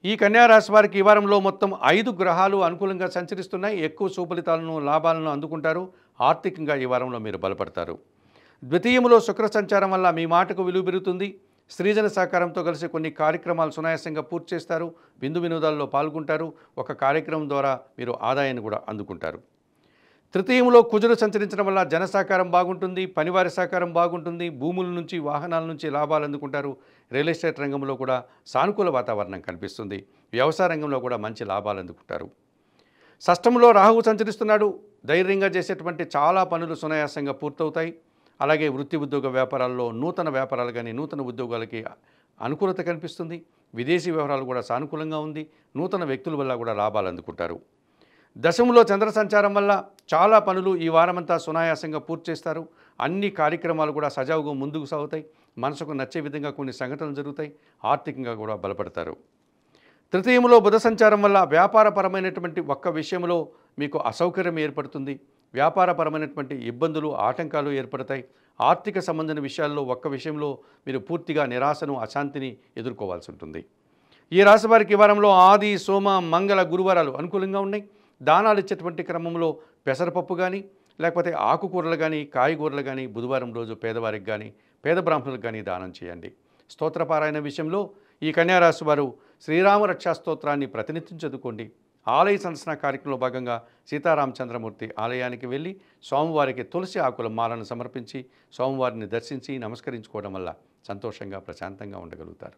ఈ కన్యా రాశి వారికి ఈ వారంలో మొత్తం 5 గ్రహాలు అనుకూలంగా సంచరిస్తున్నాయి. ఎక్కువ సుఫలితాలను, లాభాలను అందుకుంటారు. ఆర్థికంగా ఈ వారంలో మీరు బలపడతారు. ద్వితీయములో శుక్ర సంచారం వల్ల మీ మాటకు విలువ పెరుగుతుంది. స్త్రీజన సహకారంతో కలిసి కొన్ని కార్యక్రమాలు సునాయాసంగా పూర్తి చేస్తారు. విందు వినోదాల్లో పాల్గొంటారు. ఒక కార్యక్రమం ద్వారా మీరు ఆదాయాన్ని కూడా అందుకుంటారు. తృతీయంలో కుజుడు సంచరించడం వల్ల జన సహకారం బాగుంటుంది. పనివారి సహకారం బాగుంటుంది. భూముల నుంచి, వాహనాల నుంచి లాభాలు అందుకుంటారు. రియల్ ఎస్టేట్ రంగంలో కూడా సానుకూల వాతావరణం కనిపిస్తుంది. వ్యవసాయ రంగంలో కూడా మంచి లాభాలు అందుకుంటారు. షష్టంలో రాహువు సంచరిస్తున్నాడు. ధైర్యంగా చేసేటువంటి చాలా పనులు సునాయాసంగా పూర్తవుతాయి. అలాగే వృత్తి ఉద్యోగ వ్యాపారాల్లో నూతన వ్యాపారాలు కానీ, నూతన ఉద్యోగాలకి అనుకూలత కనిపిస్తుంది. విదేశీ వ్యవహారాలు కూడా సానుకూలంగా ఉంది. నూతన వ్యక్తుల వల్ల కూడా లాభాలు అందుకుంటారు. దశములో చంద్ర సంచారం వల్ల చాలా పనులు ఈ వారమంతా సునాయాసంగా పూర్తి చేస్తారు. అన్ని కార్యక్రమాలు కూడా సజావుగా ముందుకు సాగుతాయి. మనసుకు నచ్చే విధంగా కొన్ని సంఘటనలు జరుగుతాయి. ఆర్థికంగా కూడా బలపడతారు. తృతీయంలో బుధ సంచారం వల్ల వ్యాపారపరమైనటువంటి ఒక్క విషయంలో మీకు అసౌకర్యం ఏర్పడుతుంది. వ్యాపారపరమైనటువంటి ఇబ్బందులు, ఆటంకాలు ఏర్పడతాయి. ఆర్థిక సంబంధించిన విషయాల్లో ఒక్క విషయంలో మీరు పూర్తిగా నిరాశను, అశాంతిని ఎదుర్కోవాల్సి ఉంటుంది. ఈ రాశి వారికి ఈ వారంలో ఆది, సోమ, మంగళ, గురువారాలు అనుకూలంగా ఉన్నాయి. దానాలు ఇచ్చేటువంటి క్రమంలో పెసరపప్పు కానీ, లేకపోతే ఆకుకూరలు కానీ, కాయగూరలు కానీ బుధవారం రోజు పేదవారికి కానీ, పేద బ్రాహ్మణులకు కానీ దానం చేయండి. స్తోత్రపారాయణ విషయంలో ఈ కన్యారాశి వారు శ్రీరామ రక్షా స్తోత్రాన్ని ప్రతినిత్యం చదువుకోండి. ఆలయ సందర్శన కార్యక్రమంలో భాగంగా సీతారామచంద్రమూర్తి ఆలయానికి వెళ్ళి స్వామివారికి తులసి ఆకుల మాలను సమర్పించి స్వామివారిని దర్శించి నమస్కరించుకోవడం వల్ల సంతోషంగా, ప్రశాంతంగా ఉండగలుగుతారు.